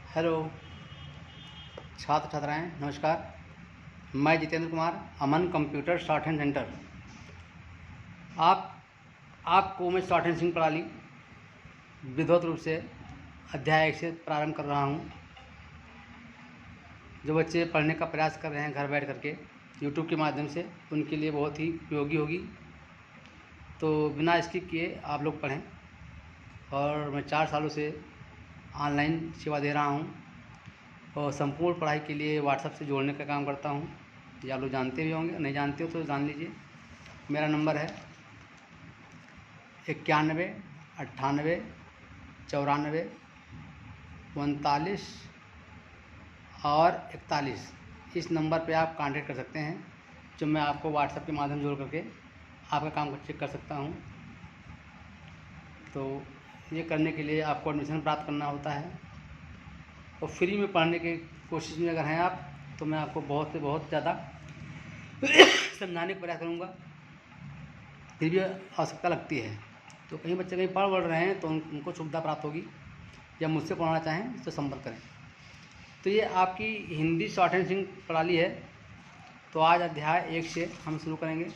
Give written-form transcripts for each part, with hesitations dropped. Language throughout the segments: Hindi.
हेलो छात्र छात्राएं, नमस्कार। मैं जितेंद्र कुमार, अमन कंप्यूटर शॉर्ट हैंड सेंटर। आपको मैं शॉर्ट हैंड सिंह प्रणाली विधिवत रूप से अध्याय 1 से प्रारंभ कर रहा हूं। जो बच्चे पढ़ने का प्रयास कर रहे हैं घर बैठ करके यूट्यूब के माध्यम से, उनके लिए बहुत ही उपयोगी होगी। तो बिना स्किप किए आप लोग पढ़ें। और मैं 4 सालों से ऑनलाइन सेवा दे रहा हूं और संपूर्ण पढ़ाई के लिए व्हाट्सएप से जोड़ने का काम करता हूं। ये आप लोग जानते भी होंगे, नहीं जानते हो तो जान लीजिए। मेरा नंबर है 91 98 94 39 और 41। इस नंबर पे आप कांटेक्ट कर सकते हैं, जो मैं आपको व्हाट्सएप के माध्यम जोड़ करके आपका काम चेक कर सकता हूं। तो ये करने के लिए आपको एडमिशन प्राप्त करना होता है और फ्री में पढ़ने की कोशिश में अगर हैं आप, तो मैं आपको बहुत से बहुत ज़्यादा समझाने का प्रयास करूँगा। फिर भी आवश्यकता लगती है तो कहीं बच्चे कहीं पढ़ रहे हैं तो उनको सुविधा प्राप्त होगी, या मुझसे पढ़ना चाहें तो संपर्क करें। तो ये आपकी हिंदी शॉर्ट हैंड सिंह प्रणाली है। तो आज अध्याय 1 से हम शुरू करेंगे।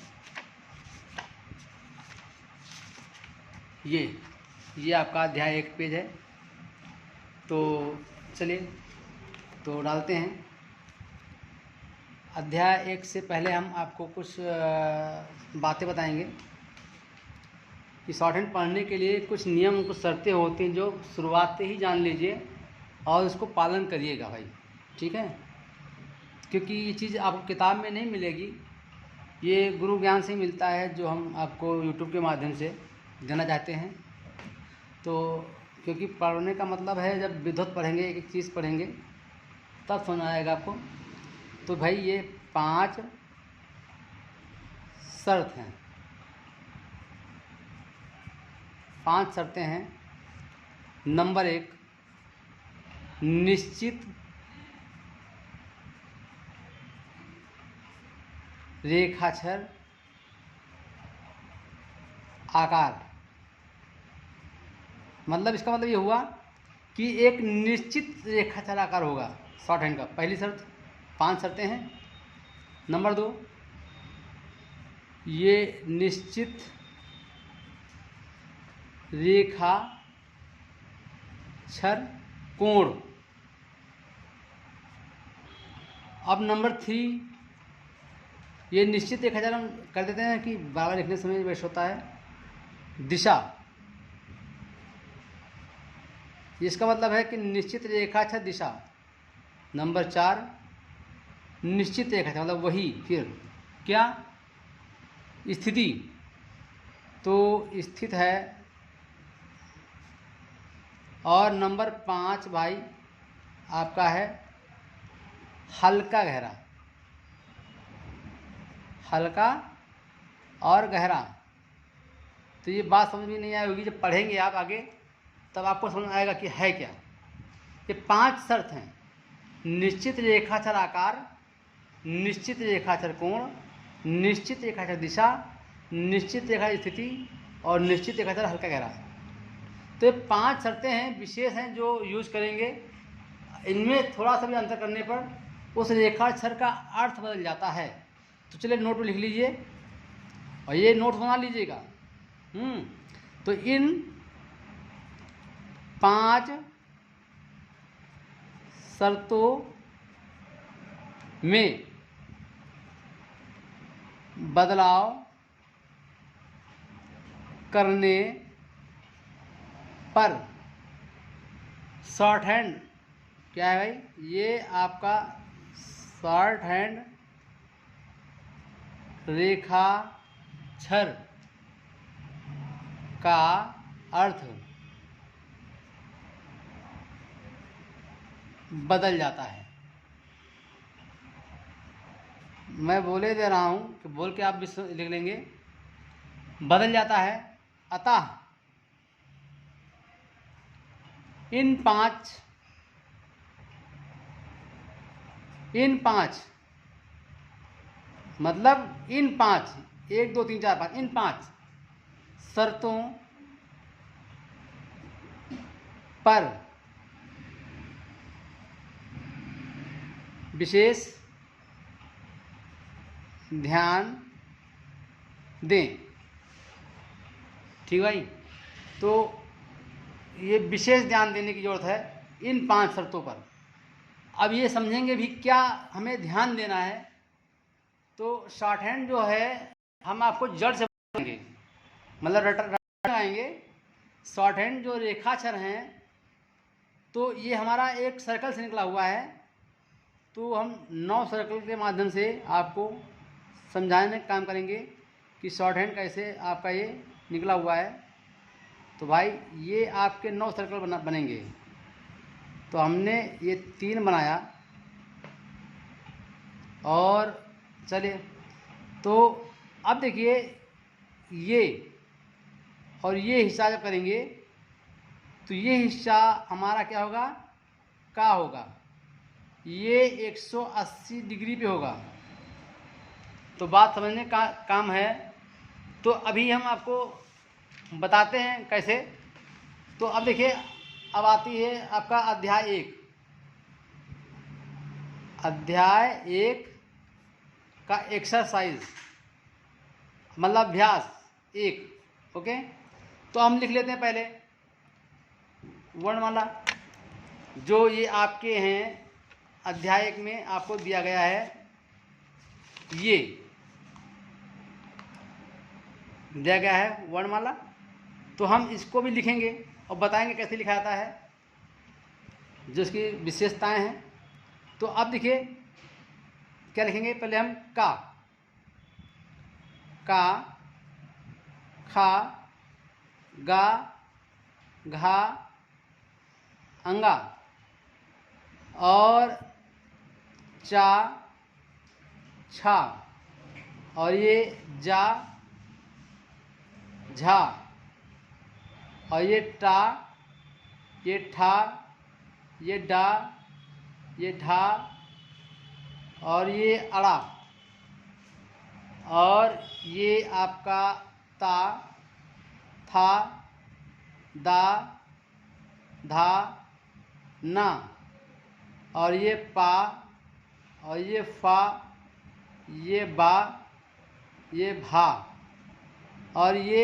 ये आपका अध्याय 1 पेज है। तो चलिए तो डालते हैं। अध्याय 1 से पहले हम आपको कुछ बातें बताएंगे कि शॉर्ट हैंड पढ़ने के लिए कुछ नियम, कुछ शर्तें होती हैं, जो शुरुआत से ही जान लीजिए और उसको पालन करिएगा भाई, ठीक है। क्योंकि ये चीज़ आपको किताब में नहीं मिलेगी, ये गुरु ज्ञान से मिलता है, जो हम आपको यूट्यूब के माध्यम से देना चाहते हैं। तो क्योंकि पढ़ने का मतलब है, जब विधिवत पढ़ेंगे, एक एक चीज़ पढ़ेंगे तब समझ आएगा आपको। तो भाई ये 5 शर्त हैं, 5 शर्तें हैं। नंबर 1, निश्चित रेखाक्षर आकार। मतलब इसका मतलब ये हुआ कि एक निश्चित रेखाक्षर आकार होगा शॉर्ट हैंड का। पहली शर्त। 5 शर्तें हैं। नंबर 2, ये निश्चित रेखाक्षर कोण। अब नंबर 3, ये निश्चित रेखाक्षर हम कर देते हैं कि बार लिखने समय वेस्ट होता है। दिशा, इसका मतलब है कि निश्चित रेखाक्षर दिशा। नंबर 4, निश्चित रेखाक्षर मतलब वही फिर क्या, स्थिति, तो स्थित है। और नंबर 5 भाई आपका है हल्का गहरा। हल्का और गहरा। तो ये बात समझ में नहीं आई होगी, जब पढ़ेंगे आप आगे तब आपको समझ आएगा कि है क्या। ये 5 शर्त हैं: निश्चित रेखाक्षर आकार, निश्चित रेखाक्षर कोण, निश्चित रेखाक्षर दिशा, निश्चित रेखाक्षर स्थिति और निश्चित रेखाक्षर हल्का गहरा। तो ये 5 शर्तें हैं, विशेष हैं, जो यूज करेंगे। इनमें थोड़ा सा भी अंतर करने पर उस रेखाक्षर का अर्थ बदल जाता है। तो चलिए नोट में लिख लीजिए और ये नोट बना लीजिएगा। तो इन 5 शर्तों में बदलाव करने पर शॉर्ट हैंड क्या है भाई, ये आपका शॉर्ट हैंड रेखाक्षर का अर्थ बदल जाता है। मैं बोले दे रहा हूं कि बोल के आप भी लिख लेंगे। बदल जाता है। अतः इन पांच मतलब इन 5, 1 2 3 4 5, इन 5 शर्तों पर विशेष ध्यान दें। ठीक भाई, तो ये विशेष ध्यान देने की ज़रूरत है इन 5 शर्तों पर। अब ये समझेंगे भी क्या हमें ध्यान देना है। तो शॉर्ट हैंड जो है हम आपको जड़ से बताएंगे, मतलब रट आएंगे। शॉर्ट हैंड जो रेखाक्षर हैं तो ये हमारा एक सर्कल से निकला हुआ है, तो हम 9 सर्कल के माध्यम से आपको समझाने का काम करेंगे कि शॉर्ट हैंड कैसे आपका ये निकला हुआ है। तो भाई ये आपके 9 सर्कल बनेंगे। तो हमने ये 3 बनाया और चलिए, तो अब देखिए ये और ये हिस्सा जब करेंगे तो ये हिस्सा हमारा क्या होगा, का होगा, ये 180 डिग्री पे होगा। तो बात समझने का काम है। तो अभी हम आपको बताते हैं कैसे। तो अब देखिए, अब आती है आपका अध्याय 1। अध्याय 1 का एक्सरसाइज मतलब अभ्यास 1। ओके, तो हम लिख लेते हैं पहले वर्णमाला जो ये आपके हैं अध्याय 1 में आपको दिया गया है। ये दिया गया है वर्णमाला, तो हम इसको भी लिखेंगे और बताएंगे कैसे लिखा जाता है, जो इसकी विशेषताएं हैं। तो अब देखिए क्या लिखेंगे। पहले हम का, खा, गा, घा, अंगा और चा, छा और ये जा, झा और ये टा, ये ठा, ये डा, ये ढा और ये अड़ा और ये आपका ता, था, दा, धा, ना और ये पा और ये फा, ये बा, ये भा और ये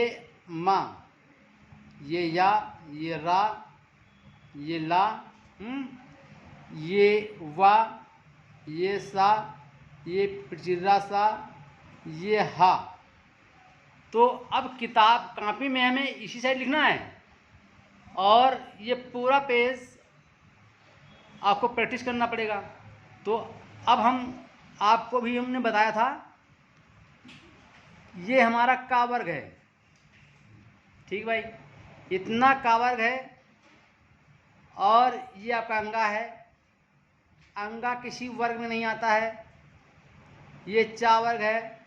मा, ये या, ये रा, ये ला, ये वा, ये सा, ये पिचिर्रा सा, ये हा। तो अब किताब कॉपी में हमें इसी साइड लिखना है और ये पूरा पेज आपको प्रैक्टिस करना पड़ेगा। तो अब हम आपको भी हमने बताया था, ये हमारा का वर्ग है। ठीक भाई, इतना का वर्ग है और ये आपका अंगा है। अंगा किसी वर्ग में नहीं आता है। ये चा वर्ग है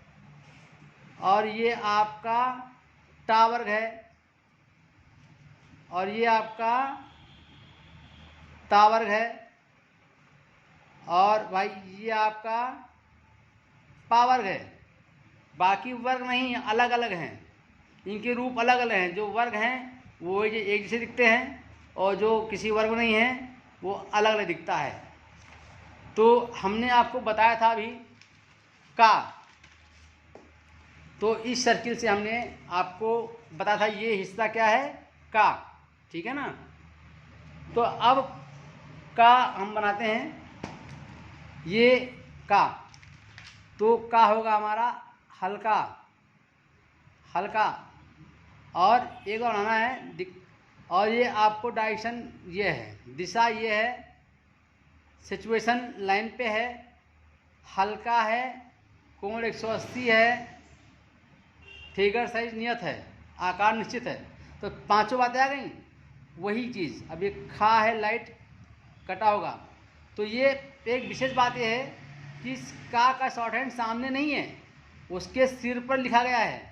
और ये आपका टा वर्ग है और ये आपका ता वर्ग है और भाई ये आपका पा वर्ग है। बाकी वर्ग नहीं, अलग अलग हैं, इनके रूप अलग अलग हैं। जो वर्ग हैं वो एक जैसे दिखते हैं और जो किसी वर्ग में नहीं है वो अलग अलग दिखता है। तो हमने आपको बताया था अभी का, तो इस सर्किल से हमने आपको बताया था ये हिस्सा क्या है, का। ठीक है ना। तो अब का हम बनाते हैं, ये का, तो का होगा हमारा हल्का, हल्का और एक और बनाना है। और ये आपको डायरेक्शन ये है, दिशा ये है, सिचुएशन लाइन पे है, हल्का है, कोण 180 है, फिगर साइज नियत है, आकार निश्चित है। तो 5 बातें आ गई। वही चीज़ अब ये खा है, लाइट कटा होगा। तो ये एक विशेष बात ये है कि इस का शॉर्ट हैंड सामने नहीं है, उसके सिर पर लिखा गया है।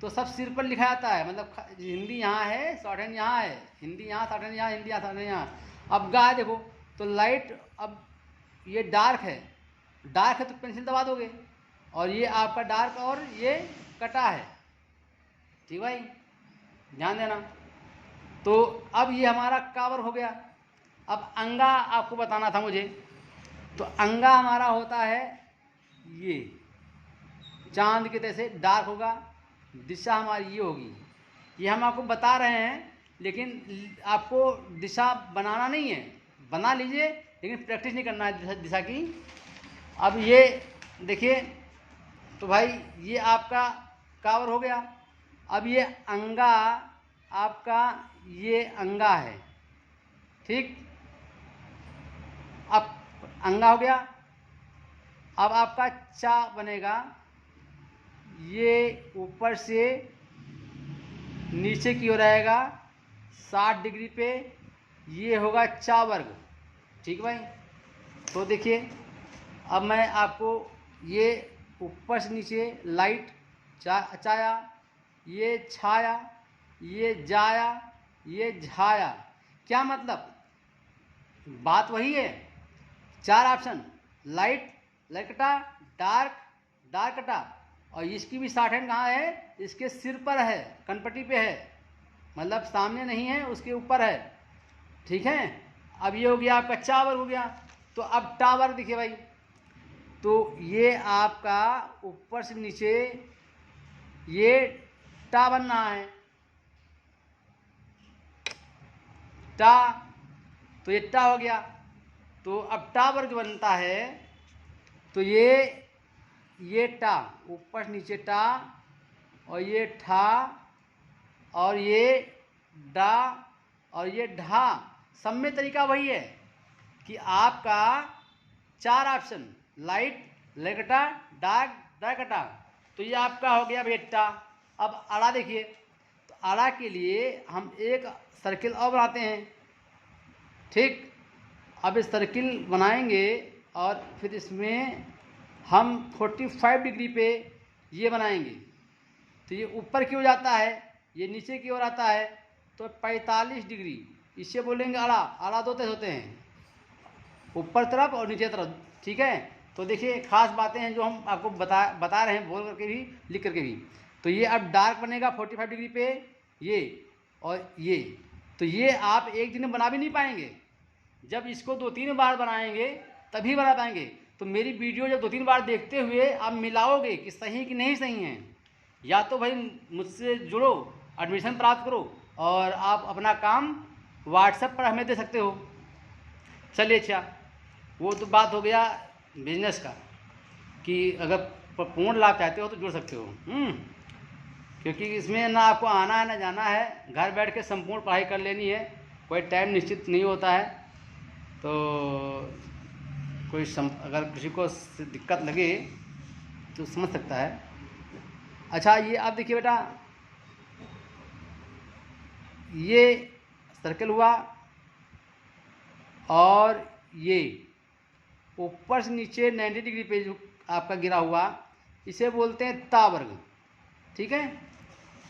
तो सब सिर पर लिखा जाता है, मतलब हिंदी यहाँ है, शॉर्ट हैंड यहाँ है, हिंदी यहाँ, शॉर्ट हैंड यहाँ, हिंदी यहाँ, शॉर्ट हैंड यहाँ। अब गा देखो तो लाइट, अब ये डार्क है, डार्क है तो पेंसिल दबा दोगे और ये आपका डार्क और ये कटा है। ठीक भाई, ध्यान देना। तो अब ये हमारा कावर हो गया। अब अंगा आपको बताना था मुझे। तो अंगा हमारा होता है ये, चांद की तरह से डार्क होगा, दिशा हमारी ये होगी। ये हम आपको बता रहे हैं, लेकिन आपको दिशा बनाना नहीं है, बना लीजिए लेकिन प्रैक्टिस नहीं करना है दिशा की। अब ये देखिए, तो भाई ये आपका कावर हो गया। अब ये अंगा आपका, ये अंगा है, ठीक। अब अंगा हो गया। अब आपका चा बनेगा, ये ऊपर से नीचे की ओर आएगा 60 डिग्री पे, ये होगा चा वर्ग, ठीक भाई। तो देखिए, अब मैं आपको ये ऊपर से नीचे लाइट चाया, ये छाया, ये जाया, ये झाया। क्या मतलब, बात वही है, 4 ऑप्शन, लाइट, लाइटकटा, डार्क, डार्ककटा। और इसकी भी शॉर्ट हैंड कहाँ है, इसके सिर पर है, कनपट्टी पे है, मतलब सामने नहीं है, उसके ऊपर है, ठीक है। अब ये हो गया आपका चावर हो गया। तो अब टावर देखिए भाई, तो ये आपका ऊपर से नीचे ये टा बनना है, टा, तो ये टा हो गया। तो अब टा वर्ग बनता है, तो ये टा, ऊपर से नीचे टा, और ये ठा, और ये डा, और ये ढा। सब में तरीका वही है कि आपका 4 ऑप्शन, लाइट, लाइटकटा, डार्क, डार्ककटा। तो ये आपका हो गया बेटा। अब आड़ा देखिए, तो आड़ा के लिए हम एक सर्किल और बनाते हैं, ठीक। अब इस सर्किल बनाएंगे और फिर इसमें हम 45 डिग्री पे ये बनाएंगे। तो ये ऊपर की ओर जाता है, ये नीचे की ओर आता है, तो 45 डिग्री, इसे बोलेंगे आड़ा। आड़ा 2 तरह होते हैं, ऊपर तरफ और नीचे तरफ, ठीक है। तो देखिए, खास बातें हैं जो हम आपको बता रहे हैं, बोल करके भी, लिख करके भी। तो ये अब डार्क बनेगा 45 डिग्री पे, ये और ये। तो ये आप एक दिन में बना भी नहीं पाएंगे, जब इसको 2-3 बार बनाएंगे तभी बना पाएंगे। तो मेरी वीडियो जब 2-3 बार देखते हुए आप मिलाओगे कि सही कि नहीं सही है, या तो भाई मुझसे जुड़ो, एडमिशन प्राप्त करो, और आप अपना काम व्हाट्सएप पर हमें दे सकते हो। चलिए, अच्छा, वो तो बात हो गया बिजनेस का, कि अगर पूर्ण लाभ चाहते हो तो जुड़ सकते हो। क्योंकि इसमें ना आपको आना है ना जाना है, घर बैठ के संपूर्ण पढ़ाई कर लेनी है, कोई टाइम निश्चित नहीं होता है। तो अगर किसी को दिक्कत लगे तो समझ सकता है। अच्छा, ये आप देखिए बेटा, ये सर्कल हुआ, और ये ऊपर से नीचे 90 डिग्री पे जो आपका गिरा हुआ, इसे बोलते हैं ता वर्ग, ठीक है।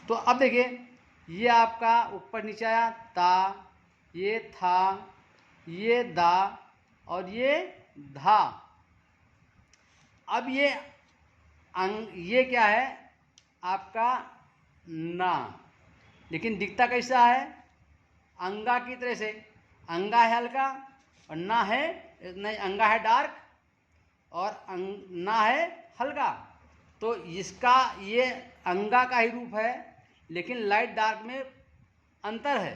तो अब देखिए, ये आपका ऊपर नीचे आया ता, ये था, ये दा, और ये धा। अब ये क्या है आपका ना, लेकिन दिखता कैसा है, अंगा की तरह से। अंगा है हल्का और ना है, नहीं, अंगा है डार्क और ना है हल्का। तो इसका ये अंगा का ही रूप है, लेकिन लाइट डार्क में अंतर है,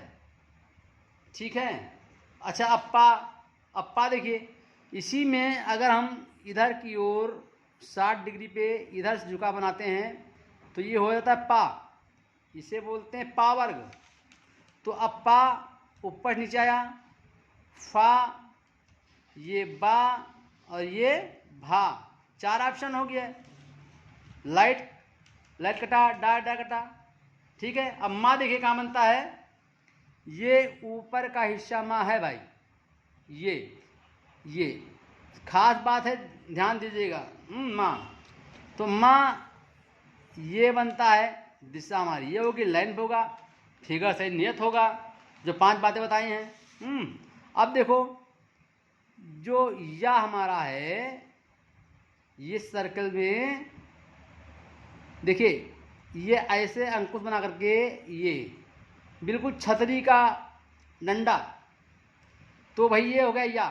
ठीक है। अच्छा, अप्पा देखिए, इसी में अगर हम इधर की ओर 60 डिग्री पे इधर से झुका बनाते हैं तो ये हो जाता है पा, इसे बोलते हैं पा वर्ग। तो अप्पा ऊपर नीचे आया, फा, ये बा, और ये भा। 4 ऑप्शन हो गया, लाइट, लाइट कटा, डार्क, डार्क कटा, ठीक है। अब माँ देखिए कहाँ बनता है, ये ऊपर का हिस्सा माँ है भाई, ये खास बात है, ध्यान दीजिएगा। माँ, तो माँ ये बनता है, दिशा हमारी ये होगी, लाइन पे होगा, फिगर सही नियत होगा, जो 5 बातें बताई हैं। अब देखो, जो या हमारा है, ये सर्कल में देखिए, ये ऐसे अंकुश बना करके, ये बिल्कुल छतरी का डंडा, तो भाई ये हो गया या।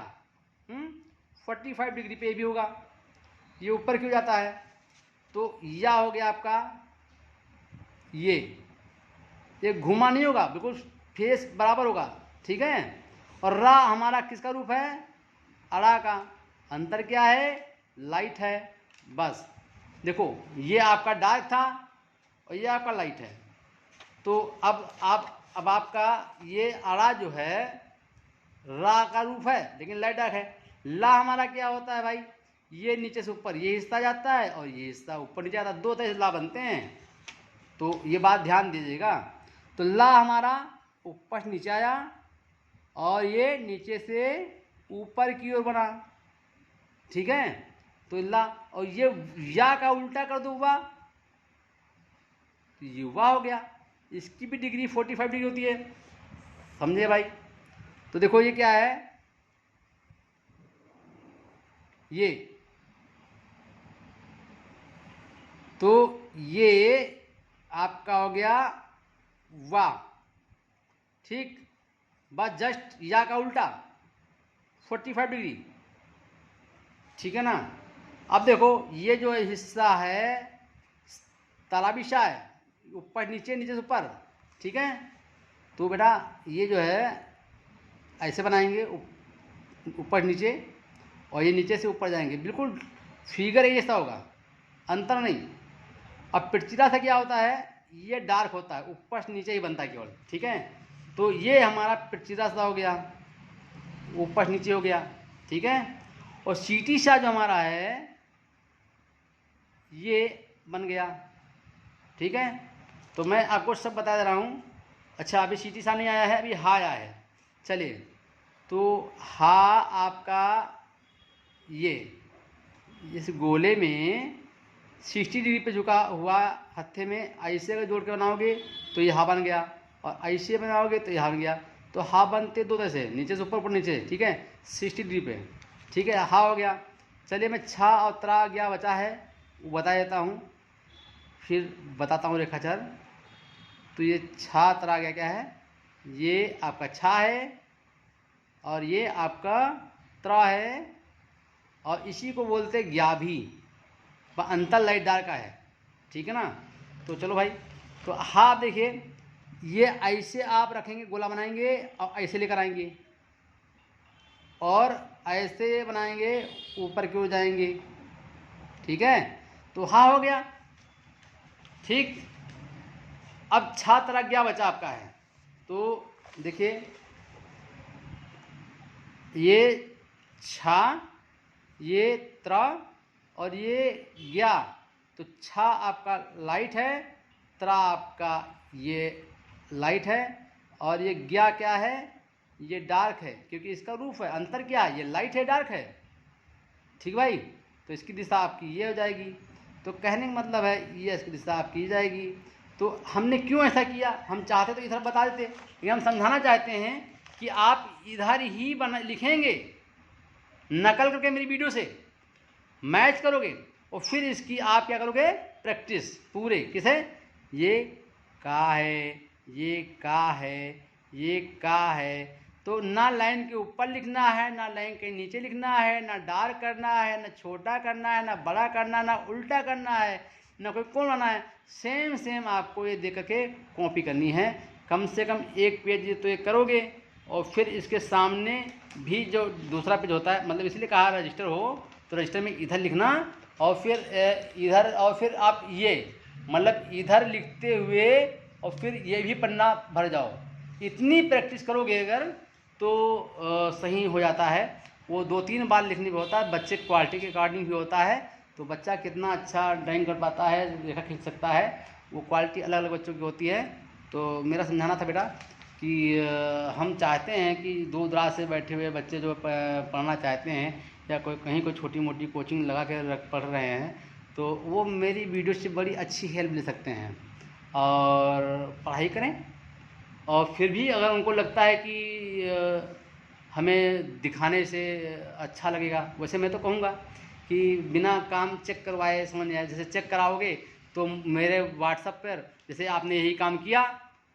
45 डिग्री पे भी होगा, ये ऊपर क्यों जाता है, तो या हो गया आपका ये घुमा नहीं होगा, बिल्कुल फेस बराबर होगा, ठीक है। और रा हमारा किसका रूप है, अड़ा का। अंतर क्या है, लाइट है, बस। देखो ये आपका डार्क था और ये आपका लाइट है, तो अब आपका ये अड़ा जो है रा का रूप है लेकिन लाइट डार्क है। ला हमारा क्या होता है भाई, ये नीचे से ऊपर ये हिस्सा जाता है और ये हिस्सा ऊपर नीचे आता है, दो तरह से ला बनते हैं, तो ये बात ध्यान दीजिएगा। तो ला हमारा ऊपर से नीचे आया और ये नीचे से ऊपर की ओर बना, ठीक है। तो ला, और ये या का उल्टा कर दो वाह, तो युवा हो गया। इसकी भी डिग्री 45 डिग्री होती है, समझे भाई। तो देखो ये क्या है, ये तो ये आपका हो गया वाह, ठीक। बस जस्ट या का उल्टा 45 डिग्री, ठीक है ना। अब देखो ये जो हिस्सा है तालाबी शाह है, ऊपर नीचे नीचे से ऊपर, ठीक है। तो बेटा ये जो है ऐसे बनाएंगे, ऊपर नीचे, और ये नीचे से ऊपर जाएंगे, बिल्कुल फिगर ये जैसा होगा, अंतर नहीं। अब पिरचिरा से क्या होता है, ये डार्क होता है, ऊपर से नीचे ही बनता है केवल, ठीक है। तो ये हमारा पिरचिरा सा हो गया, ऊपर से नीचे हो गया, ठीक है। और सीटी सा जो हमारा है ये बन गया, ठीक है। तो मैं आपको सब बता दे रहा हूँ। अच्छा अभी सीटी सा नहीं आया है, अभी हा आया है। चलिए, तो हा आपका ये इस गोले में 60 डिग्री पे झुका हुआ हत्थे में ऐसे अगर जोड़ के बनाओगे तो ये हा बन गया, और ऐसे बनाओगे तो ये हा बन गया। तो हा बनते दो तरह से, नीचे से ऊपर नीचे, ठीक है, 60 डिग्री पे, ठीक है, हा हो गया। चलिए मैं छा और त्रा क्या बचा है वो बता देता हूँ, फिर बताता हूँ रेखाचर। तो ये छा त्रा क्या है, ये आपका छा है और ये आपका त्रा है, और इसी को बोलते ग्याभी, अंतर लाइट डार्क का है, ठीक है ना। तो चलो भाई, तो हाँ देखिए ये ऐसे आप रखेंगे, गोला बनाएंगे और ऐसे लेकर आएंगे और ऐसे बनाएंगे, ऊपर की ओर जाएंगे, ठीक है। तो हाँ हो गया, ठीक। अब छात्र क्या बचा आपका है, तो देखिए ये छा, ये त्रा और ये ग्या। तो छा आपका लाइट है, त्रा आपका ये लाइट है, और ये ग्या क्या है, ये डार्क है, क्योंकि इसका रूप है। अंतर क्या है, ये लाइट है डार्क है, ठीक भाई। तो इसकी दिशा आपकी ये हो जाएगी। तो कहने का मतलब है ये इसकी दिशा आपकी जाएगी। तो हमने क्यों ऐसा किया, हम चाहते तो इधर बता देते, लेकिन हम समझाना चाहते हैं कि आप इधर ही बना लिखेंगे, नकल करके मेरी वीडियो से मैच करोगे और फिर इसकी आप क्या करोगे, प्रैक्टिस पूरे। किसे, ये का है, ये का है, ये का है। तो ना लाइन के ऊपर लिखना है, ना लाइन के नीचे लिखना है, ना डार्क करना है, ना छोटा करना है, ना बड़ा करना, ना उल्टा करना है, ना कोई कोण बनाना है। सेम आपको ये देख करके कॉपी करनी है। कम से कम एक पेज तो ये करोगे, और फिर इसके सामने भी जो दूसरा पेज होता है, मतलब इसलिए कहा रजिस्टर हो तो रजिस्टर में इधर लिखना, और फिर इधर, और फिर आप ये मतलब इधर लिखते हुए और फिर ये भी पन्ना भर जाओ। इतनी प्रैक्टिस करोगे अगर तो सही हो जाता है। वो 2-3 बार लिखने में होता है, बच्चे क्वालिटी के अकॉर्डिंग भी होता है। तो बच्चा कितना अच्छा ड्राइंग कर पाता है, रेखा खींच सकता है, वो क्वालिटी अलग अलग बच्चों की होती है। तो मेरा समझाना था बेटा कि हम चाहते हैं कि दूर दराज से बैठे हुए बच्चे जो पढ़ना चाहते हैं, या कोई कहीं कोई छोटी मोटी कोचिंग लगा के पढ़ रहे हैं, तो वो मेरी वीडियो से बड़ी अच्छी हेल्प ले सकते हैं और पढ़ाई करें। और फिर भी अगर उनको लगता है कि हमें दिखाने से अच्छा लगेगा, वैसे मैं तो कहूँगा कि बिना काम चेक करवाए समझ नहीं आए। जैसे चेक कराओगे तो मेरे व्हाट्सएप पर, जैसे आपने यही काम किया,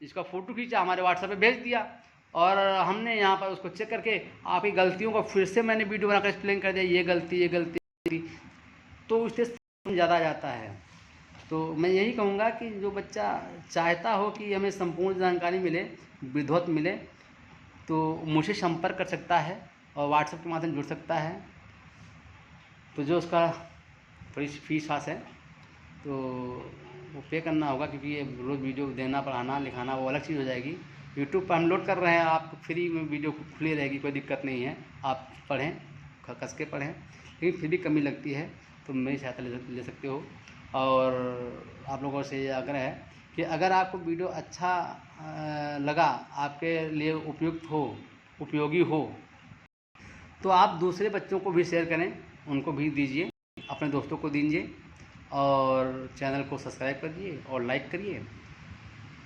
इसका फ़ोटो खींचा हमारे व्हाट्सएप पे भेज दिया, और हमने यहाँ पर उसको चेक करके आपकी गलतियों को फिर से मैंने वीडियो बनाकर एक्सप्लेन कर दिया, ये गलती, तो उससे ज़्यादा आ जाता है। तो मैं यही कहूँगा कि जो बच्चा चाहता हो कि हमें संपूर्ण जानकारी मिले, विधिवत मिले, तो मुझसे संपर्क कर सकता है और व्हाट्सएप के माध्यम जुड़ सकता है। तो जो उसका थोड़ी सी फीस फास है तो वो पे करना होगा, क्योंकि ये रोज़ वीडियो देना, पढ़ाना, लिखाना वो अलग चीज़ हो जाएगी। यूट्यूब पर हम लोड कर रहे हैं, आपको फ्री में वीडियो खुली रहेगी, कोई दिक्कत नहीं है। आप पढ़ें, कस के पढ़ें, लेकिन फिर भी कमी लगती है तो मेरी सहायता ले सकते हो। और आप लोगों से ये आग्रह है कि अगर आपको वीडियो अच्छा लगा, आपके लिए उपयुक्त हो, उपयोगी हो, तो आप दूसरे बच्चों को भी शेयर करें, उनको भी दीजिए, अपने दोस्तों को दीजिए, और चैनल को सब्सक्राइब करिए और लाइक करिए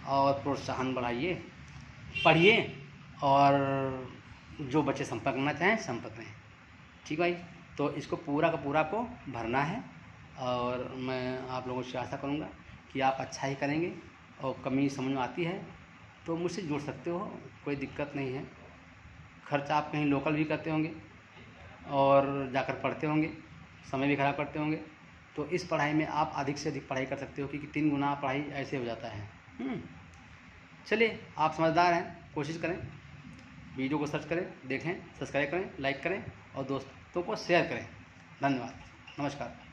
और प्रोत्साहन बढ़ाइए, पढ़िए, और जो बच्चे संपर्क करना चाहें संपर्क करें। ठीक भाई, तो इसको पूरा का पूरा आपको भरना है और मैं आप लोगों से आशा करूँगा कि आप अच्छा ही करेंगे। और कमी समझ में आती है तो मुझसे जुड़ सकते हो, कोई दिक्कत नहीं है। खर्च आप कहीं लोकल भी करते होंगे और जाकर पढ़ते होंगे, समय भी खराब करते होंगे, तो इस पढ़ाई में आप अधिक से अधिक पढ़ाई कर सकते हो, क्योंकि 3 गुना पढ़ाई ऐसे हो जाता है। चलिए, आप समझदार हैं, कोशिश करें, वीडियो को सर्च करें, देखें, सब्सक्राइब करें, लाइक करें और दोस्तों को शेयर करें। धन्यवाद, नमस्कार।